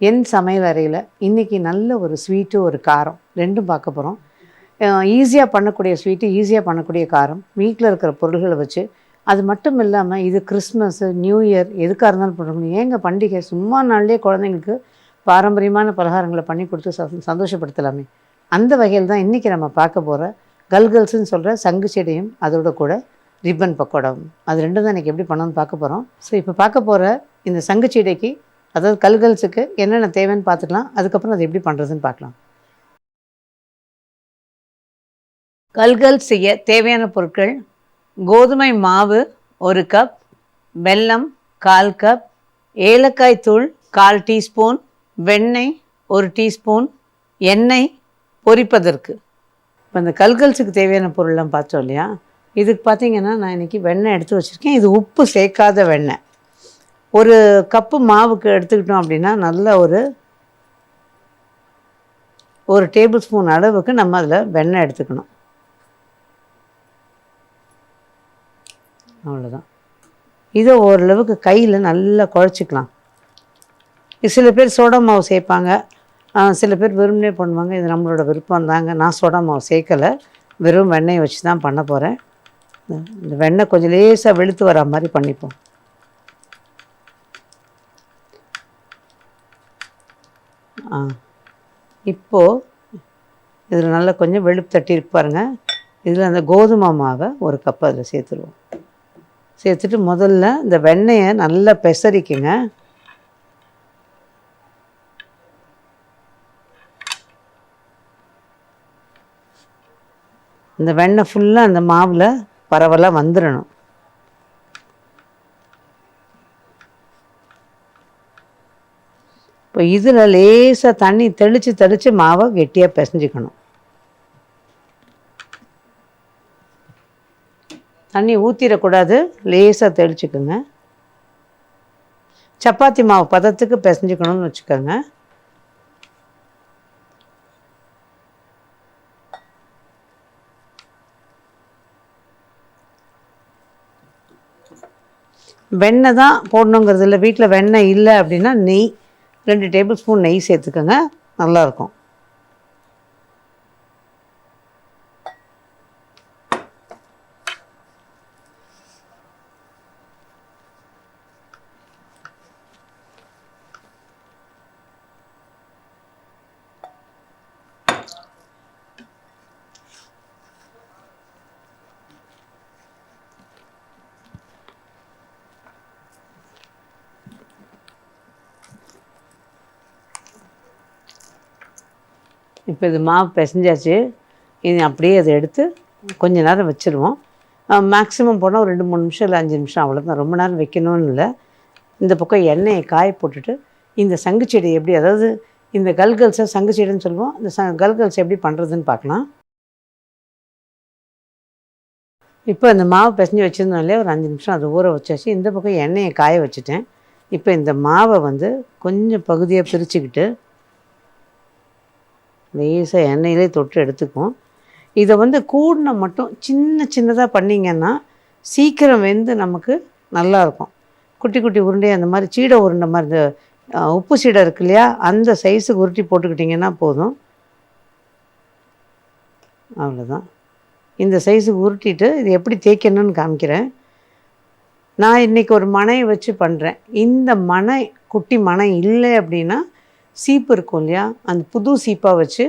என் சமையல் அறையில் இன்றைக்கி நல்ல ஒரு ஸ்வீட்டு ஒரு காரம் ரெண்டும் பார்க்க போகிறோம். ஈஸியாக பண்ணக்கூடிய ஸ்வீட்டு, ஈஸியாக பண்ணக்கூடிய காரம், வீட்டில் இருக்கிற பொருள்களை வச்சு. அது மட்டும் இல்லாமல் இது கிறிஸ்மஸ்ஸு, நியூ இயர் எதுக்காக இருந்தாலும் பண்ணுறோம். ஏங்க பண்டிகை சும்மா நாள்லேயே குழந்தைங்களுக்கு பாரம்பரியமான பலகாரங்களை பண்ணி கொடுத்து சந்தோஷப்படுத்தலாமே. அந்த வகையில் தான் இன்றைக்கி நம்ம பார்க்க போகிற கல்கல்ஸுன்னு சொல்கிற சங்கு செடியும் அதோட கூட ரிப்பன் பக்கோடாவும். அது ரெண்டும் தான் இன்றைக்கி எப்படி பண்ணணும்னு பார்க்க போகிறோம். ஸோ இப்போ பார்க்க போகிற இந்த சங்கு செடிக்கு, அதாவது கல்கல்ஸுக்கு என்னென்ன தேவைன்னு பார்த்துக்கலாம். அதுக்கப்புறம் அது எப்படி பண்ணுறதுன்னு பார்க்கலாம். கல்கல் செய்ய தேவையான பொருட்கள்: கோதுமை மாவு 1 கப், வெல்லம் 1/4 கப், ஏலக்காய் தூள் 1/4 டீஸ்பூன், வெண்ணெய் 1 டீஸ்பூன், எண்ணெய் பொரிப்பதற்கு. இப்போ இந்த கல்கல்ஸுக்கு தேவையான பொருள்லாம் பார்த்தோம் இல்லையா. இதுக்கு பார்த்திங்கன்னா நான் இன்றைக்கி வெண்ணெய் எடுத்து வச்சுருக்கேன். இது உப்பு சேர்க்காத வெண்ணெய். 1 கப்பு மாவுக்கு எடுத்துக்கிட்டோம் அப்படின்னா நல்ல ஒரு டேபிள் ஸ்பூன் அளவுக்கு நம்ம அதில் வெண்ணெய் எடுத்துக்கணும். அவ்வளோதான். இதை ஓரளவுக்கு கையில் நல்லா குழச்சிக்கலாம். சில பேர் சோடா மாவு சேர்ப்பாங்க, சில பேர் வெறும்னே பண்ணுவாங்க. இது நம்மளோட விருப்பம் தாங்க. நான் சோடா மாவு சேர்க்கலை, வெறும் வெண்ணெயை வச்சு தான் பண்ண போகிறேன். இந்த வெண்ணெய் கொஞ்சம் லேசாக வெளுத்து வர மாதிரி பண்ணிப்போம். இப்போது இதில் நல்லா கொஞ்சம் வெளுப்பு தட்டி இருக்கு பாருங்கள். இதில் அந்த கோதுமை மாவை 1 கப் அதில் சேர்த்துருவோம். சேர்த்துட்டு முதல்ல இந்த வெண்ணெயை நல்லா பெசரிக்குங்க. இந்த வெண்ணெய் ஃபுல்லாக அந்த மாவில் பரவலாக வந்துடணும். இப்போ இதில் லேசாக தண்ணி தெளித்து மாவை கெட்டியாக பிசைஞ்சிக்கணும். தண்ணி ஊற்றிடக்கூடாது, லேசாக தெளிச்சுக்குங்க. சப்பாத்தி மாவு பதத்துக்கு பிசைஞ்சிக்கணும்னு வச்சுக்கோங்க. வெண்ணெய் தான் போடணுங்கிறது இல்லை. வீட்டில் வெண்ணெய் இல்லை அப்படின்னா நெய் 2 டேபிள் ஸ்பூன் நெய் சேர்த்துக்கோங்க, நல்லாயிருக்கும். இப்போ இது மாவு பிசைஞ்சாச்சு. இது அப்படியே அதை எடுத்து கொஞ்ச நேரம் வச்சுருவோம். மேக்ஸிமம் போனால் ஒரு 2-3 நிமிஷம் இல்லை 5 நிமிஷம், அவ்வளோதான். ரொம்ப நேரம் வைக்கணும்னு இல்லை. இந்த பக்கம் எண்ணெயை காய போட்டுட்டு இந்த சங்கு செடி எப்படி, அதாவது இந்த கல்கல்ஸை சங்கு செடின்னு சொல்லுவோம், இந்த கல்கல்ஸ் எப்படி பண்ணுறதுன்னு பார்க்கலாம். இப்போ இந்த மாவு பிசைஞ்சு வச்சுருந்தோம்லே ஒரு 5 நிமிஷம் அதை ஊற வச்சாச்சு. இந்த பக்கம் எண்ணெயை காய வச்சுட்டேன். இப்போ இந்த மாவை கொஞ்சம் பகுதியாக பிரிச்சுக்கிட்டு லேசாக எண்ணெயிலே தொட்டு எடுத்துக்குவோம். இதை கூடின மட்டும் சின்னதாக பண்ணிங்கன்னா சீக்கிரம் வெந்து நமக்கு நல்லாயிருக்கும். குட்டி குட்டி உருண்டை அந்த மாதிரி சீடை உருண்டை மாதிரி, இந்த உப்பு சீடை இருக்கு இல்லையா, அந்த சைஸுக்கு உருட்டி போட்டுக்கிட்டிங்கன்னா போதும். அவ்வளோதான். இந்த சைஸுக்கு உருட்டிட்டு இது எப்படி தேய்க்கணும்னு காமிக்கிறேன். நான் இன்றைக்கி ஒரு மனையை வச்சு பண்ணுறேன். இந்த மனை குட்டி மனை இல்லை அப்படின்னா சீப்பு இருக்கும் இல்லையா, அந்த புது சீப்பாக வச்சு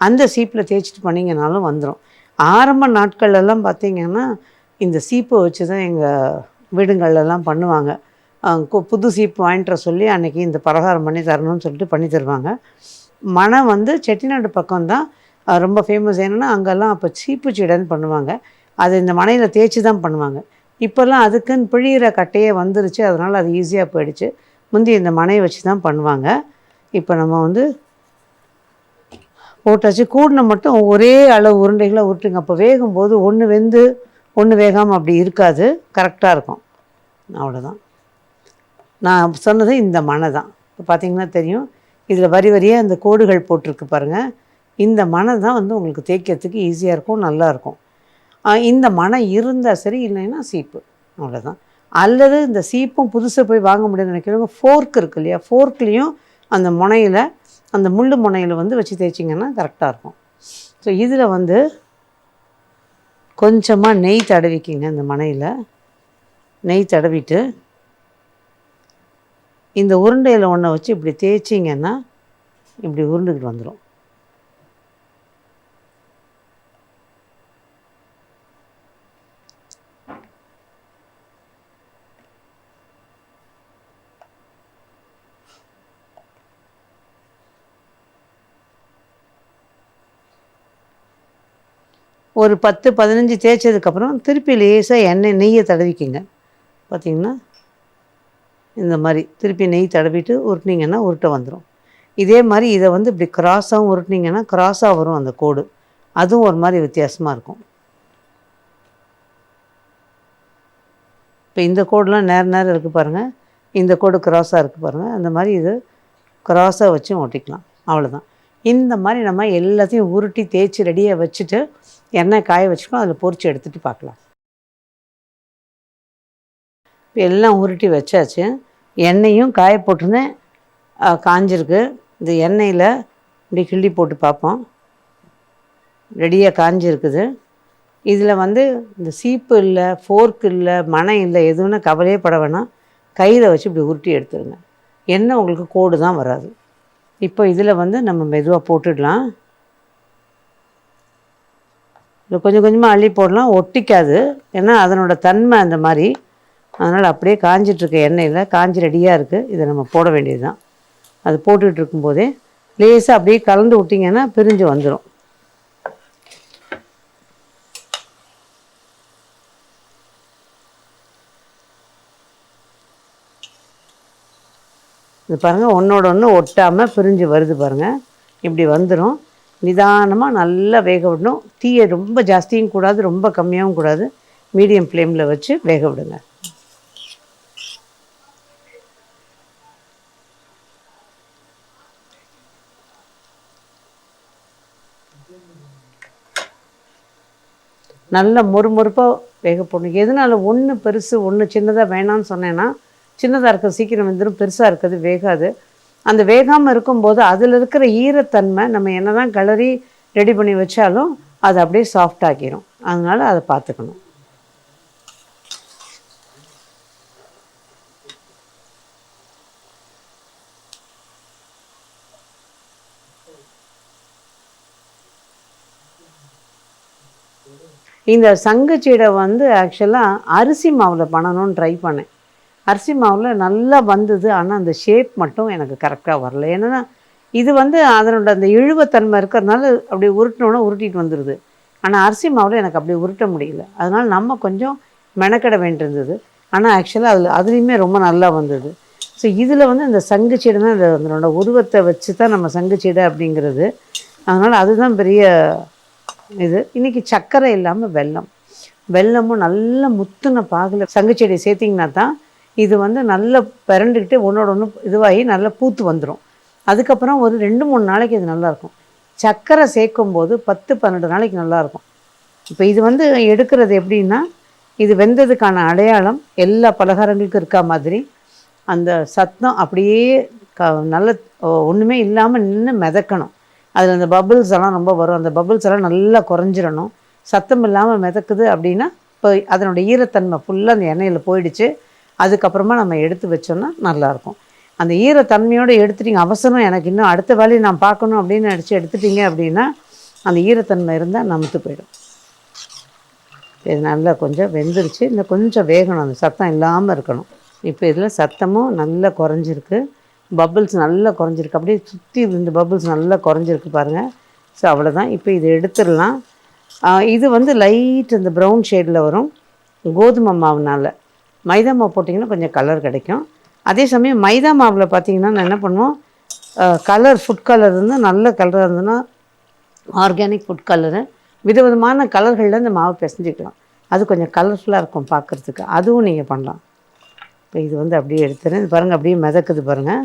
அந்த சீப்பில் தேய்ச்சிட்டு பண்ணிங்கனாலும் வந்துடும். ஆரம்ப நாட்கள்லாம் பார்த்திங்கன்னா இந்த சீப்பை வச்சு தான் எங்கள் வீடுங்கள்லாம் பண்ணுவாங்க. புது சீப்பு வாங்கிட்டு சொல்லி அன்றைக்கி இந்த பலகாரம் பண்ணி தரணும்னு சொல்லிட்டு பண்ணி தருவாங்க. மனை செட்டிநாடு பக்கம்தான் ரொம்ப ஃபேமஸ். என்னென்னா அங்கெல்லாம் அப்போ சீப்பு சீடைன்னு பண்ணுவாங்க. அது இந்த மனையில் தேய்ச்சி தான் பண்ணுவாங்க. இப்போல்லாம் அதுக்குன்னு பிழிகிற கட்டையே வந்துருச்சு, அதனால் அது ஈஸியாக போயிடுச்சு. முந்தி இந்த மனையை வச்சு தான் பண்ணுவாங்க. இப்போ நம்ம போட்டாச்சு. கூடின மட்டும் ஒரே அளவு உருண்டைகளை உருட்டுங்க. அப்போ வேகும்போது ஒன்று வெந்து ஒன்று வேகாமல் அப்படி இருக்காது, கரெக்டாக இருக்கும். அவ்வளோதான். நான் சொன்னது இந்த மனை தான். இப்போ பார்த்திங்கன்னா தெரியும், இதில் வரி வரியாக இந்த கோடுகள் போட்டிருக்கு பாருங்கள். இந்த மனை தான் உங்களுக்கு தேய்க்கிறதுக்கு ஈஸியாக இருக்கும், நல்லாயிருக்கும். இந்த மனை இருந்தால் சரி, இல்லைன்னா சீப்பு, அவ்வளோதான். அல்லது இந்த சீப்பும் புதுசாக போய் வாங்க முடியும்னு நினைக்கிறவங்க ஃபோர்க் இருக்கு இல்லையா, ஃபோர்க்லேயும் அந்த முனையில், அந்த முள் முனையில் வந்து வச்சு தேய்ச்சிங்கன்னா கரெக்டாக இருக்கும். ஸோ இதில் வந்து கொஞ்சமாக நெய் தடவிக்கிங்க. இந்த மனையில் நெய் தடவிட்டு இந்த உருண்டையில் ஒன்றை வச்சு இப்படி தேய்ச்சிங்கன்னா இப்படி உருண்டுக்கிட்டு வந்துடும். ஒரு 10-15 தேய்ச்சதுக்கப்புறம் திருப்பி லேசாக நெய்யை தடவிக்கிங்க. பார்த்திங்கன்னா இந்த மாதிரி திருப்பி நெய் தடவிட்டு உருட்டினீங்கன்னா உருட்டை வந்துடும். இதே மாதிரி இதை வந்து இப்படி கிராஸாகவும் உருட்டினீங்கன்னா கிராஸாக வரும் அந்த கோடு. அதுவும் ஒரு மாதிரி வித்தியாசமாக இருக்கும். இப்போ இந்த கோடெலாம் நேரம் இருக்குது பாருங்கள். இந்த கோடு கிராஸாக இருக்குது பாருங்கள். அந்த மாதிரி இது கிராஸாக வச்சு ஒட்டிக்கலாம். அவ்வளோதான். இந்த மாதிரி நம்ம எல்லாத்தையும் உருட்டி தேய்ச்சி ரெடியாக வச்சுட்டு எண்ணெய் காய வச்சுக்கணும். அதில் பொரித்து எடுத்துகிட்டு பார்க்கலாம். இப்போ எல்லாம் உருட்டி வச்சாச்சு. எண்ணெயும் காய போட்டிருந்தேன், காஞ்சிருக்கு. இந்த எண்ணெயில் இப்படி கிள்ளி போட்டு பார்ப்போம். ரெடியாக காஞ்சிருக்குது. இதில் வந்து இந்த சீப்பு இல்லை, ஃபோர்க் இல்லை, மணை இல்லை, எதுவுன்னா கவலையே பட வேணாம். கையில் வச்சு இப்படி உருட்டி எடுத்துருங்க. எண்ணெய் உங்களுக்கு கோடு தான் வராது. இப்போ இதில் வந்து நம்ம மெதுவாக போட்டுடலாம். இது கொஞ்சம் கொஞ்சமாக அள்ளி போடலாம், ஒட்டிக்காது. ஏன்னா அதனோட தன்மை அந்த மாதிரி. அதனால் அப்படியே காஞ்சிட்ருக்க எண்ணெயில் காஞ்சி ரெடியாக இருக்குது. இதை நம்ம போட வேண்டியது தான். அது போட்டுக்கிட்டு இருக்கும்போதே லேசாக அப்படியே கலந்து விட்டிங்கன்னா பிரிஞ்சு வந்துடும். இது பாருங்கள், ஒன்றோட ஒன்று ஒட்டாமல் பிரிஞ்சு வருது பாருங்கள். இப்படி வந்துடும். நிதானமாக நல்லா வேக விடணும். தீயை ரொம்ப ஜாஸ்தியும் கூடாது, ரொம்ப கம்மியாகவும் கூடாது. மீடியம் ஃப்ளேமில் வச்சு வேக விடுங்க. நல்ல மொறுமொறுப்பாக வேக போடணும். எதனால் ஒன்று பெருசு ஒன்று சின்னதாக வேணான்னு சொன்னேன்னா, சின்னதாக இருக்கிறது சீக்கிரம் வெந்துடும், பெருசாக இருக்கிறது வேகாது. அந்த வேகாமல் இருக்கும்போது அதில் இருக்கிற ஈரத்தன்மை நம்ம என்ன தான் கிளறி ரெடி பண்ணி வச்சாலும் அது அப்படியே சாஃப்டாக்கிடும். அதனால் அதை பார்த்துக்கணும். இந்த சங்குச்சீடை வந்து ஆக்சுவலாக அரிசி மாவில் பண்ணணும்னு ட்ரை பண்ணேன். அரிசி மாவில் நல்லா வந்தது. ஆனால் அந்த ஷேப் மட்டும் எனக்கு கரெக்டாக வரல. ஏன்னா இது வந்து அதனோட அந்த இழுவத்தன்மை இருக்கிறதுனால அப்படி உருட்டினோன்னா உருட்டிட்டு வந்துடுது. ஆனால் அரிசி மாவில் எனக்கு அப்படி உருட்ட முடியல. அதனால் நம்ம கொஞ்சம் மெனக்கட வேண்டியிருந்தது. ஆனால் ஆக்சுவலாக அதுலேயுமே ரொம்ப நல்லா வந்தது. ஸோ இதில் வந்து இந்த சங்குச்சீடை தான் அதனோட உருவத்தை வச்சு தான் நம்ம சங்குச்சீடை அப்படிங்கிறது. அதனால் அதுதான் பெரிய இது. இன்றைக்கி சர்க்கரை இல்லாமல் வெல்லமும் நல்ல முத்துன பாகில் சங்குச்செடி சேர்த்திங்கன்னா தான் இது வந்து நல்லா பிறண்டுக்கிட்டு ஒன்றோட ஒன்று இதுவாகி நல்லா பூத்து வந்துடும். அதுக்கப்புறம் ஒரு 2-3 நாளைக்கு இது நல்லாயிருக்கும். சர்க்கரை சேர்க்கும்போது 10-12 நாளைக்கு நல்லாயிருக்கும். இப்போ இது வந்து எடுக்கிறது எப்படின்னா, இது வெந்ததுக்கான அடையாளம் எல்லா பலகாரங்களுக்கும் இருக்கா மாதிரி அந்த சத்தம் அப்படியே நல்ல ஒன்றுமே இல்லாமல் நின்று மிதக்கணும். அதில் அந்த பபிள்ஸ் எல்லாம் ரொம்ப வரும். அந்த பபிள்ஸ் எல்லாம் நல்லா குறைஞ்சிடணும். சத்தம் இல்லாமல் மிதக்குது அப்படின்னா இப்போ அதனுடைய ஈரத்தன்மை ஃபுல்லாக அந்த எண்ணெயில் போயிடுச்சு. அதுக்கப்புறமா நம்ம எடுத்து வச்சோன்னா நல்லாயிருக்கும். அந்த ஈரத்தன்மையோடு எடுத்துட்டிங்க, அவசரம் எனக்கு இன்னும் அடுத்த வேலையை நான் பார்க்கணும் அப்படின்னு நினச்சி எடுத்துட்டிங்க அப்படின்னா அந்த ஈரத்தன்மை இருந்தால் நமுத்து போயிடும். இது நல்லா கொஞ்சம் வெந்துருச்சு. இந்த கொஞ்சம் வேகணும், அந்த சத்தம் இல்லாமல் இருக்கணும். இப்போ இதில் சத்தமும் நல்லா குறைஞ்சிருக்கு, பபிள்ஸ் நல்லா குறைஞ்சிருக்கு. அப்படியே சுற்றி இந்த பபிள்ஸ் நல்லா குறைஞ்சிருக்கு பாருங்கள். ஸோ அவ்வளோதான். இப்போ இதை எடுத்துடலாம். இது வந்து லைட் இந்த ப்ரௌன் ஷேடில் வரும் கோதுமை மாவுனால். மைதா மாவு போட்டிங்கன்னா கொஞ்சம் கலர் கிடைக்கும். அதே சமயம் மைதா மாவில் பார்த்திங்கன்னா நான் என்ன பண்ணுவோம், கலர் ஃபுட் கலர் இருந்து நல்ல கலராக இருந்ததுன்னா ஆர்கானிக் ஃபுட் கலரு விதவிதமான கலர்களில் இந்த மாவு பிசைஞ்சிக்கலாம். அது கொஞ்சம் கலர்ஃபுல்லாக இருக்கும் பார்க்குறதுக்கு. அதுவும் நீங்கள் பண்ணலாம். இப்போ இது வந்து அப்படியே எடுத்துறேன். இது பாருங்கள் அப்படியே மிதக்குது பாருங்கள்.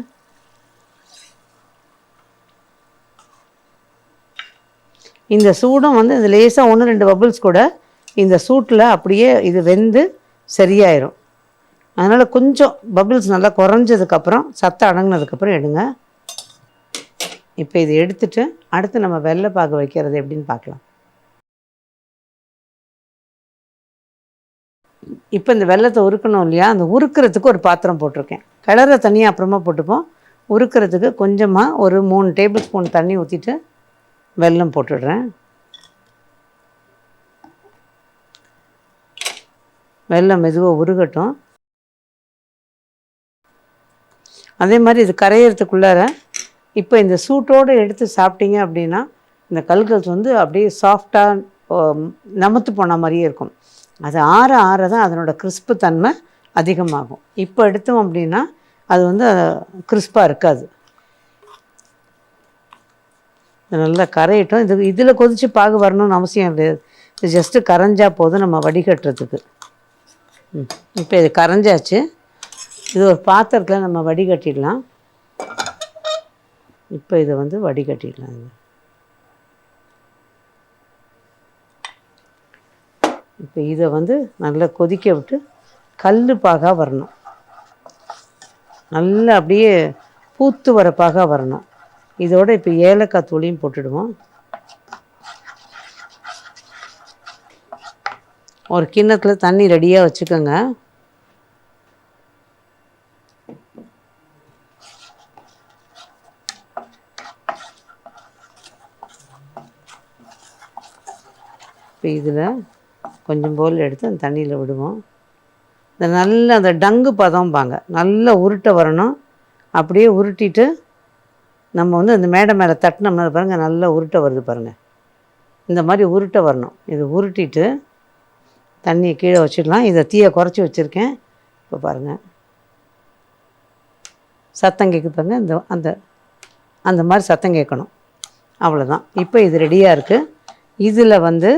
இந்த சூடும் வந்து இது லேசாக 1-2 பபிள்ஸ் கூட இந்த சூட்டில் அப்படியே இது வெந்து சரியாயிரும். அதனால் கொஞ்சம் பபிள்ஸ் நல்லா குறைஞ்சதுக்கப்புறம் சத்தம் அடங்கினதுக்கப்புறம் எடுங்க. இப்போ இதை எடுத்துட்டு அடுத்து நம்ம வெள்ளை பாகு வைக்கிறது எப்படின்னு பார்க்கலாம். இப்போ இந்த வெள்ளத்தை உருக்கணும் இல்லையா, அந்த உருக்கிறதுக்கு ஒரு பாத்திரம் போட்டிருக்கேன். கிளற தண்ணியை அப்புறமா போட்டுப்போம். உருக்கிறதுக்கு கொஞ்சமாக ஒரு 3 டேபிள் ஸ்பூன் தண்ணி ஊற்றிட்டு வெல்லம் போட்டுடுறேன். வெல்லம் மெதுவாக உருகட்டும். அதே மாதிரி இது கரையிறதுக்குள்ளார இப்போ இந்த சூட்டோடு எடுத்து சாப்பிட்டீங்க அப்படின்னா இந்த கல்கல்ஸ் வந்து அப்படியே சாஃப்டாக நமத்து போன மாதிரியே இருக்கும். அது ஆற ஆற தான் அதனோட கிறிஸ்பு தன்மை அதிகமாகும். இப்போ எடுத்தோம் அப்படின்னா அது வந்து கிறிஸ்பாக இருக்காது. நல்லா கரையிட்டோம். இதில் கொதித்து பாகு வரணும்னு அவசியம் கிடையாது. இது ஜஸ்ட்டு கரைஞ்சால் போதும் நம்ம வடிகட்டுறதுக்கு. இப்போ இது கரைஞ்சாச்சு. இது ஒரு பாத்திரத்தில் நம்ம வடிகட்டிடலாம். இப்போ இதை வந்து வடிகட்டிடலாம். இப்போ இதை வந்து நல்லா கொதிக்க விட்டு கல் பாகாக வரணும். நல்லா அப்படியே பூத்து வர பாகாக வரணும். இதோடு இப்போ ஏலக்காய் தூளியும் போட்டுடுவோம். ஒரு கிண்ணத்தில் தண்ணி ரெடியாக வச்சுக்கோங்க. இப்போ இதில் கொஞ்சம் போல் எடுத்து அந்த தண்ணியில் விடுவோம். இந்த நல்ல அந்த டங்கு பதம்பாங்க, நல்லா உருட்ட வரணும். அப்படியே உருட்டிட்டு நம்ம வந்து அந்த மேடை மேலே தட்டினோம்னா பாருங்கள் நல்லா உருட்ட வருது பாருங்கள். இந்த மாதிரி உருட்ட வரணும். இதை உருட்டிட்டு தண்ணியை கீழே வச்சிடலாம். இதை தீயை குறைச்சி வச்சுருக்கேன். இப்போ பாருங்கள் சத்தம் கேட்குது பாருங்கள். அந்த அந்த மாதிரி சத்தம் கேட்கணும். அவ்வளோதான். இப்போ இது ரெடியாக இருக்குது. இதில் வந்து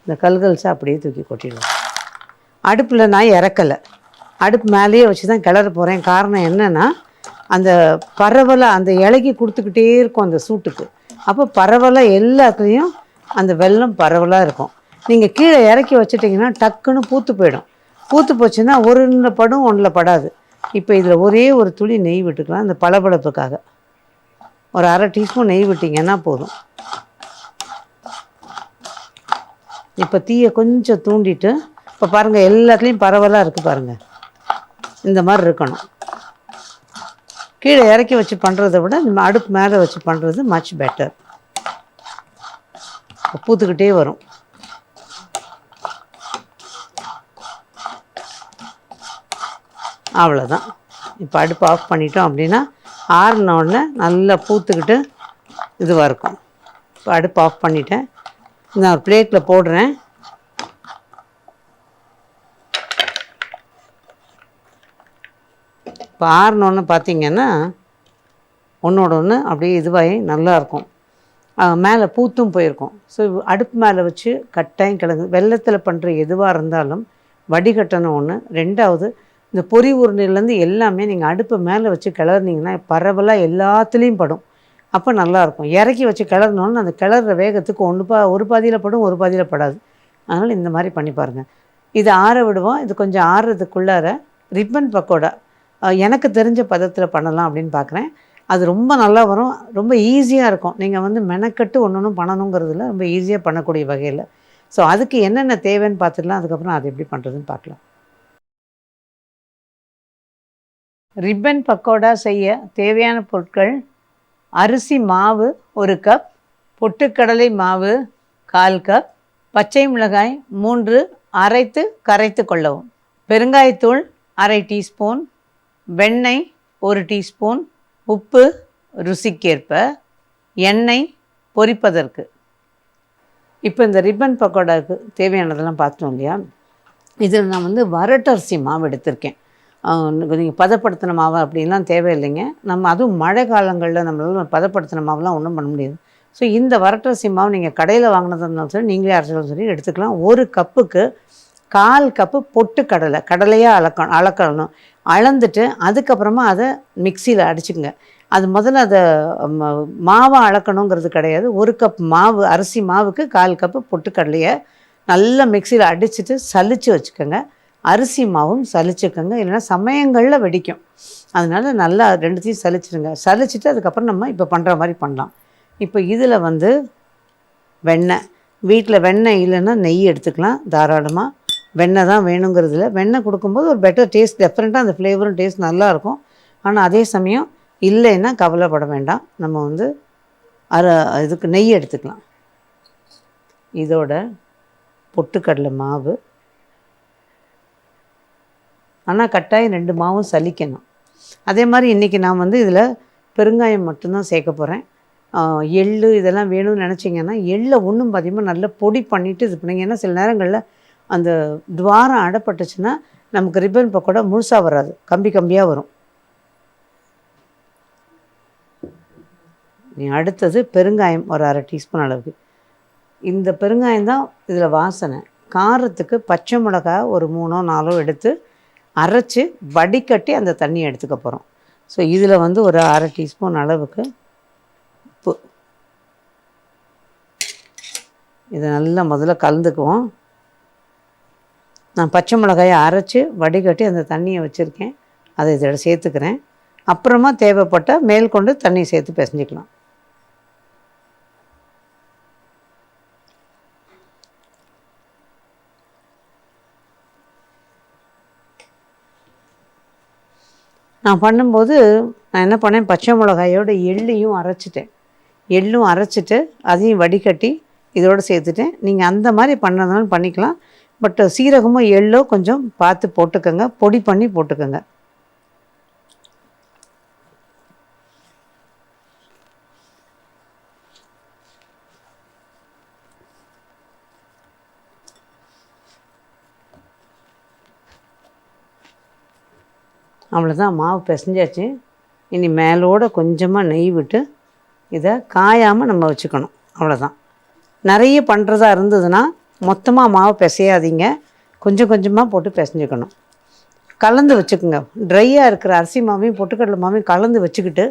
இந்த கல்கல்ஸை அப்படியே தூக்கி கொட்டிடுவோம். அடுப்பில் நான் இறக்கலை, அடுப்பு மேலேயே வச்சு தான் கிளற போகிறேன். காரணம் என்னென்னா அந்த பரவலாக அந்த இலைக்கு கொடுத்துக்கிட்டே இருக்கும் அந்த சூட்டுக்கு. அப்போ பரவலாக எல்லாத்துலேயும் அந்த வெல்லம் பரவலாக இருக்கும். நீங்கள் கீழே இறக்கி வச்சிட்டிங்கன்னா டக்குன்னு பூத்து போயிடும். பூத்து போச்சுன்னா ஒன்றில் படும், ஒன்றில் படாது. இப்போ இதில் ஒரே ஒரு துளி நெய் விட்டுக்கலாம். அந்த பளபளப்புக்காக ஒரு 1/2 டீஸ்பூன் நெய் விட்டிங்கன்னா போதும். இப்போ தீயை கொஞ்சம் தூண்டிட்டு இப்போ பாருங்கள் எல்லாத்துலேயும் பரவலாக இருக்குது பாருங்கள். இந்த மாதிரி இருக்கணும். கீழே இறக்கி வச்சு பண்ணுறதை விட நம்ம அடுப்பு மேலே வச்சு பண்ணுறது மச் பெட்டர். பூத்துக்கிட்டே வரும். அவ்வளோதான். இப்போ அடுப்பு ஆஃப் பண்ணிட்டோம் அப்படின்னா ஆறின உடனே நல்லா பூத்துக்கிட்டு இதுவாக இருக்கும். இப்போ அடுப்பு ஆஃப் பண்ணிட்டேன். நான் ஒரு பிளேட்டில் போடுறேன். இப்போ ஆறினோன்னு பார்த்திங்கன்னா ஒன்றோட ஒன்று அப்படியே இதுவாகி நல்லாயிருக்கும். மேலே பூத்தும் போயிருக்கும். ஸோ அடுப்பு மேலே வச்சு கட்டாயம் கிழங்கு வெள்ளத்தில் பண்ணுற எதுவாக இருந்தாலும் வடிகட்டணும் ஒன்று. ரெண்டாவது இந்த பொறி உருண்டையிலேருந்து எல்லாமே நீங்கள் அடுப்பு மேலே வச்சு கிளறினீங்கன்னா பரவலாக எல்லாத்துலேயும் படும். அப்போ நல்லாயிருக்கும். இறக்கி வச்சு கிளறினோன்னு அந்த கிளற வேகத்துக்கு ஒரு பாதியில் படும், ஒரு பாதியில் படாது. அதனால் இந்த மாதிரி பண்ணி பாருங்கள். இதை ஆற விடுவோம். இது கொஞ்சம் ஆறுறதுக்குள்ளார ரிப்பன் பக்கோடா எனக்கு தெரிஞ்ச பதத்தில் பண்ணலாம் அப்படின்னு பார்க்குறேன். அது ரொம்ப நல்லா வரும். ரொம்ப ஈஸியாக இருக்கும். நீங்கள் வந்து மெனக்கட்டு ஒன்று பண்ணணுங்கிறதுல ரொம்ப ஈஸியாக பண்ணக்கூடிய வகையில். ஸோ அதுக்கு என்னென்ன தேவைன்னு பார்த்துக்கலாம். அதுக்கப்புறம் அது எப்படி பண்ணுறதுன்னு பார்க்கலாம். ரிப்பன் பக்கோடா செய்ய தேவையான பொருட்கள்: அரிசி மாவு 1 கப், பொட்டுக்கடலை மாவு 1/4 கப், பச்சை மிளகாய் 3 அரைத்து கரைத்து கொள்ளவும், பெருங்காயத்தூள் 1/2 டீஸ்பூன், வெண்ணெய் 1 டீஸ்பூன், உப்பு ருசிக்கேற்ப, எண்ணெய் பொரிப்பதற்கு. இப்போ இந்த ரிப்பன் பக்கோடாவுக்கு தேவையானதெல்லாம் பார்த்தோம் இல்லையா. இதில் நான் வந்து வரட்டரிசி மாவு எடுத்திருக்கேன். நீங்கள் பதப்படுத்தின மாவு அப்படின்லாம் தேவையில்லைங்க. நம்ம அதுவும் மழை காலங்களில் நம்மளால் பதப்படுத்தின மாவுலாம் ஒன்றும் பண்ண முடியாது. ஸோ இந்த வரட்டரிசி மாவு நீங்கள் கடையில் வாங்கினதாக இருந்தாலும் சரி, நீங்களே அரைச்சாலும் சரி எடுத்துக்கலாம். 1 கப்புக்கு 1/4 கப்பு பொட்டுக்கடலை, கடலையாக அளக்கணும். அளந்துட்டு அதுக்கப்புறமா அதை மிக்சியில் அடிச்சுக்கோங்க. அது முதல்ல அதை மாவை அளக்கணுங்கிறது கிடையாது. 1 கப் மாவு, அரிசி மாவுக்கு 1/4 கப்பு பொட்டுக்கடலையை நல்லா மிக்சியில் அடிச்சுட்டு சலித்து வச்சுக்கோங்க. அரிசி மாவும் சலிச்சுக்கோங்க, இல்லைன்னா சமயங்களில் வெடிக்கும். அதனால் நல்லா ரெண்டுத்தையும் சலிச்சிடுங்க. சலிச்சுட்டு அதுக்கப்புறம் நம்ம இப்போ பண்ணுற மாதிரி பண்ணலாம். இப்போ இதில் வந்து வெண்ணெய், வீட்டில் வெண்ணெய் இல்லைன்னா நெய் எடுத்துக்கலாம் தாராளமாக. வெண்ணெய் தான் வேணுங்கிறதுல வெண்ணெய் கொடுக்கும்போது ஒரு பெட்டர் டேஸ்ட், டெஃபரெண்ட்டாக அந்த ஃப்ளேவரும் டேஸ்ட் நல்லாயிருக்கும். ஆனால் அதே சமயம் இல்லைன்னா கவலைப்பட வேண்டாம், நம்ம வந்து இதுக்கு நெய் எடுத்துக்கலாம். இதோட பொட்டுக்கடலை மாவு, ஆனால் கட்டாயம் 2 மாவும் சலிக்கணும். அதே மாதிரி இன்றைக்கி நான் வந்து இதில் பெருங்காயம் மட்டும்தான் சேர்க்க போகிறேன். எள்ளு இதெல்லாம் வேணும்னு நினச்சிங்கன்னா எள்ளை ஒன்றும் பாதியமாக நல்லா பொடி பண்ணிவிட்டு இது பண்ணிங்க. ஏன்னா சில நேரங்களில் அந்த துவாரம் அடைப்பட்டுச்சுன்னா நமக்கு ரிப்பன் பக்கோடா முழுசாக வராது, கம்பி கம்பியாக வரும். அடுத்தது பெருங்காயம் ஒரு 1/2 டீஸ்பூன் அளவுக்கு. இந்த பெருங்காயம் தான் இதில் வாசனை. காரத்துக்கு பச்சை மிளகா ஒரு 3ஓ 4ஓ எடுத்து அரைச்சி வடிகட்டி அந்த தண்ணியை எடுத்துக்க போகிறோம். ஸோ இதில் வந்து ஒரு 1/2 டீஸ்பூன் அளவுக்கு உப்பு. இதை நல்லா முதல்ல கலந்துக்குவோம். நான் பச்சை மிளகாயை அரைச்சி வடிகட்டி அந்த தண்ணியை வச்சுருக்கேன், அதை இதில் சேர்த்துக்கிறேன். அப்புறமா தேவைப்பட்டால் மேல் கொண்டு தண்ணி சேர்த்து பிசைஞ்சிக்கலாம். நான் பண்ணும்போது நான் என்ன பண்ணேன், பச்சை மிளகாயோட எள்ளையும் அரைச்சிட்டேன். எள்ளும் அரைச்சிட்டு அதையும் வடிகட்டி இதோடு சேர்த்துட்டேன். நீங்கள் அந்த மாதிரி பண்ணதுனாலும் பண்ணிக்கலாம். பட் சீரகமும் எள்ளோ கொஞ்சம் பார்த்து போட்டுக்கோங்க, பொடி பண்ணி போட்டுக்கோங்க. அவ்வளோதான், மாவு பிசைஞ்சாச்சு. இனி மேலோடு கொஞ்சமாக நெய் விட்டு இதை காயாமல் நம்ம வச்சுக்கணும். அவ்வளோதான். நிறைய பண்ணுறதா இருந்ததுன்னா மொத்தமாக மாவு பிசையாதீங்க, கொஞ்சம் கொஞ்சமாக போட்டு பிசைஞ்சிக்கணும். கலந்து வச்சுக்கோங்க. ட்ரையாக இருக்கிற அரிசி மாவையும் பொட்டுக்கடலை மாவையும் கலந்து வச்சுக்கிட்டு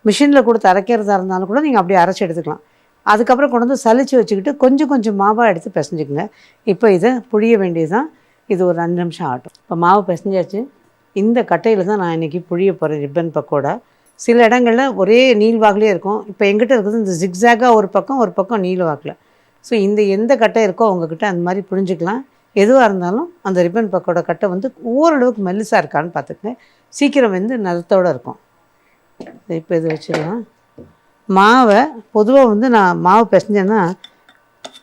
மிஷினில் கொடுத்து அரைக்கிறதா இருந்தாலும் கூட நீங்கள் அப்படியே அரைச்சி எடுத்துக்கலாம். அதுக்கப்புறம் கொண்டு வந்து சலித்து வச்சுக்கிட்டு கொஞ்சம் கொஞ்சம் மாவாக எடுத்து பிசைஞ்சிக்கோங்க. இப்போ இதை புழிய வேண்டியது தான். இது ஒரு 5 நிமிஷம் ஆகட்டும். இப்போ மாவு பிசைஞ்சாச்சு. இந்த கட்டையில் தான் நான் இன்றைக்கி புழிய போகிறேன் ரிப்பன் பக்கோடா. சில இடங்களில் ஒரே நீள்வாக்கிலே இருக்கும். இப்போ எங்கிட்ட இருக்கிறது இந்த ஜிக்ஸாகாக ஒரு பக்கம் நீள்வாக்கில். ஸோ இந்த எந்த கட்டை இருக்கோ உங்ககிட்ட அந்த மாதிரி புழிஞ்சிக்கலாம். எதுவாக இருந்தாலும் அந்த ரிப்பன் பக்கோடா கட்டை வந்து ஓரளவுக்கு மெல்லிசாக இருக்கான்னு பார்த்துக்கங்க. சீக்கிரம் வந்து நிறத்தோடு இருக்கும். இப்போ இது வச்சுக்கலாம். மாவை பொதுவாக வந்து நான் மாவு பிசைஞ்சேன்னா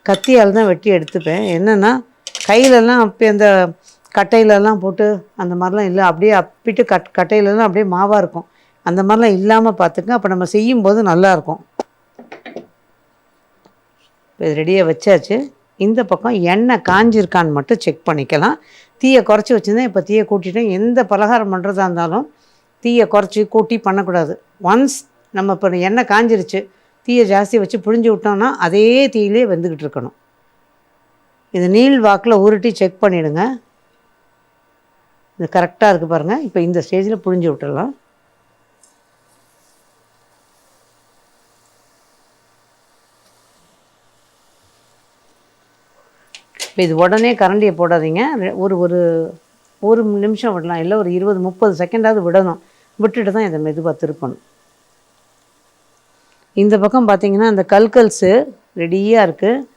கத்தியால் தான் வெட்டி எடுத்துப்பேன். என்னென்னா கையிலலாம் அப்போ அந்த கட்டையிலலாம் போட்டு அந்த மாதிரிலாம் இல்லை, அப்படியே அப்பிட்டு கட்டையிலலாம் அப்படியே மாவாக இருக்கும். அந்த மாதிரிலாம் இல்லாமல் பார்த்துங்க. அப்போ நம்ம செய்யும்போது நல்லாயிருக்கும். இப்போ இது ரெடியாக வச்சாச்சு. இந்த பக்கம் எண்ணெய் காஞ்சிருக்கான்னு மட்டும் செக் பண்ணிக்கலாம். தீயை குறைச்சி வச்சுருந்தேன், இப்போ தீயை கூட்டிட்டேன். எந்த பலகாரம் பண்ணுறதா இருந்தாலும் தீயை குறைச்சி கூட்டி பண்ணக்கூடாது. ஒன்ஸ் நம்ம இப்போ எண்ணெய் காஞ்சிருச்சு, தீயை ஜாஸ்தி வச்சு புழிஞ்சு விட்டோம்னா அதே தீயிலே வெந்துக்கிட்டு இருக்கணும். இது நீள் வாக்கில் உருட்டி செக் பண்ணிவிடுங்க. இது கரெக்டாக இருக்குது பாருங்கள். இப்போ இந்த ஸ்டேஜில் புழிஞ்சு விட்டுடலாம். இப்போ இது உடனே கரண்டியை போடாதீங்க. ஒரு ஒரு ஒரு நிமிஷம் விடலாம், இல்லை ஒரு 20-30 செகண்டாவது விடணும். விட்டுட்டு தான் இதை மெதுவாக திருப்பணும். இந்த பக்கம் பார்த்திங்கன்னா அந்த கல்கல்ஸு ரெடியாக இருக்குது.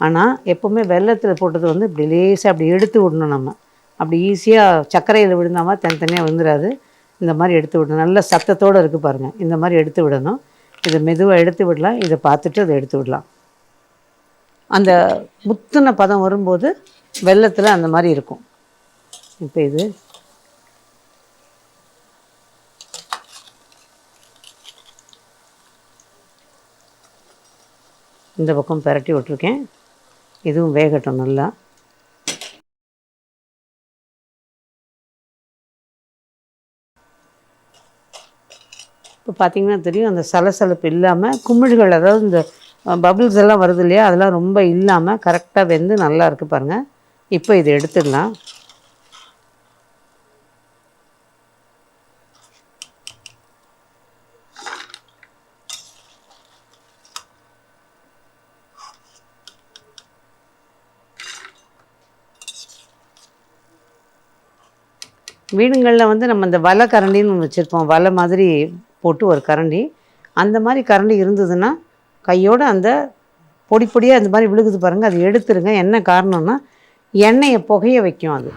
ஆனால் எப்போவுமே வெள்ளத்தில் போட்டது வந்து இப்படி லேசாக அப்படி எடுத்து விடணும். நம்ம அப்படி ஈஸியாக சர்க்கரையில் விழுந்தாமா தனித்தனியாக விழுந்துடாது. இந்த மாதிரி எடுத்து விடணும். நல்ல சத்தத்தோடு இருக்குது பாருங்கள். இந்த மாதிரி எடுத்து விடணும். இதை மெதுவாக எடுத்து விடலாம். இதை பார்த்துட்டு அதை எடுத்து விடலாம். அந்த முத்துன பதம் வரும்போது வெள்ளத்தில் அந்த மாதிரி இருக்கும். இப்போ இது இந்த பக்கம் பிரட்டி விட்டுருக்கேன். இதுவும் வேகட்டும் நல்லா. இப்போ பார்த்திங்கன்னா தெரியும், அந்த சலசலப்பு இல்லாமல் குமிழ்கள், அதாவது இந்த பபிள்ஸ் எல்லாம் வருது இல்லையா, அதெல்லாம் ரொம்ப இல்லாமல் கரெக்டாக வெந்து நல்லா இருக்குது பாருங்கள். இப்போ இதை எடுத்துடலாம். வீடுங்களில் வந்து நம்ம இந்த வலை கரண்டின்னு ஒன்று வச்சுருப்போம், வலை மாதிரி போட்டு ஒரு கரண்டி. அந்த மாதிரி கரண்டி இருந்ததுன்னா கையோடு அந்த பொடி பொடியாக அந்த மாதிரி விழுகுது பாருங்கள், அது எடுத்துருங்க. என்ன காரணம்னா எண்ணெயை புகைய வைக்கும் அது.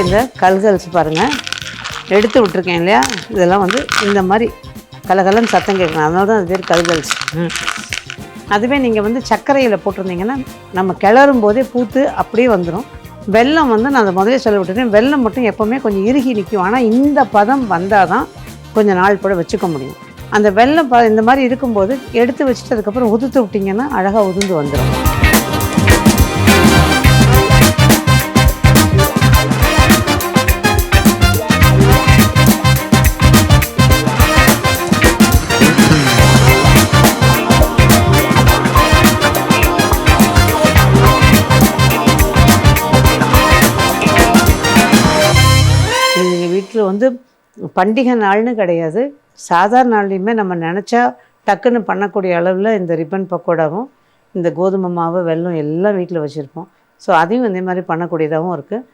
இந்த கல்கல்ஸ் பாருங்கள் எடுத்து விட்டுருக்கேன் இல்லையா, இதெல்லாம் வந்து இந்த மாதிரி கலகலன்னு சத்தம் கேட்கணும், அதனால தான் அது பேர் கல்கல்ஸ். அதுவே நீங்கள் வந்து சர்க்கரையில் போட்டிருந்தீங்கன்னா நம்ம கிளறும் போதே பூத்து அப்படியே வந்துடும். வெல்லம் வந்து நான் அதை முதலே சொல்ல விட்டுட்டேன், வெல்லம் மட்டும் எப்போவுமே கொஞ்சம் இறுகி நிற்கும். ஆனால் இந்த பதம் வந்தால் தான் கொஞ்சம் நாள் கூட வச்சுக்க முடியும். அந்த வெல்லம் இந்த மாதிரி இருக்கும்போது எடுத்து வச்சுட்டு அதுக்கப்புறம் உதுத்து விட்டிங்கன்னா அழகாக உதிர்ந்து வந்துடும். வீட்டில் வந்து பண்டிகை நாள்னு கிடையாது, சாதாரண நாள்லையுமே நம்ம நினச்சா டக்குன்னு பண்ணக்கூடிய அளவில் இந்த ரிப்பன் பக்கோடாவும் இந்த கோதுமை மாவு வெல்லம் எல்லாம் வீட்டில் வச்சுருப்போம். ஸோ அதையும் இந்த மாதிரி பண்ணக்கூடியதாகவும் இருக்குது.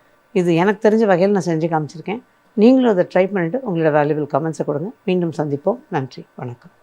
இது எனக்கு தெரிஞ்ச வகையில் நான் செஞ்சு காமிச்சிருக்கேன். நீங்களும் அதை ட்ரை பண்ணிவிட்டு உங்களோட வேல்யூபிள் கமெண்ட்ஸை கொடுங்க. மீண்டும் சந்திப்போம். நன்றி, வணக்கம்.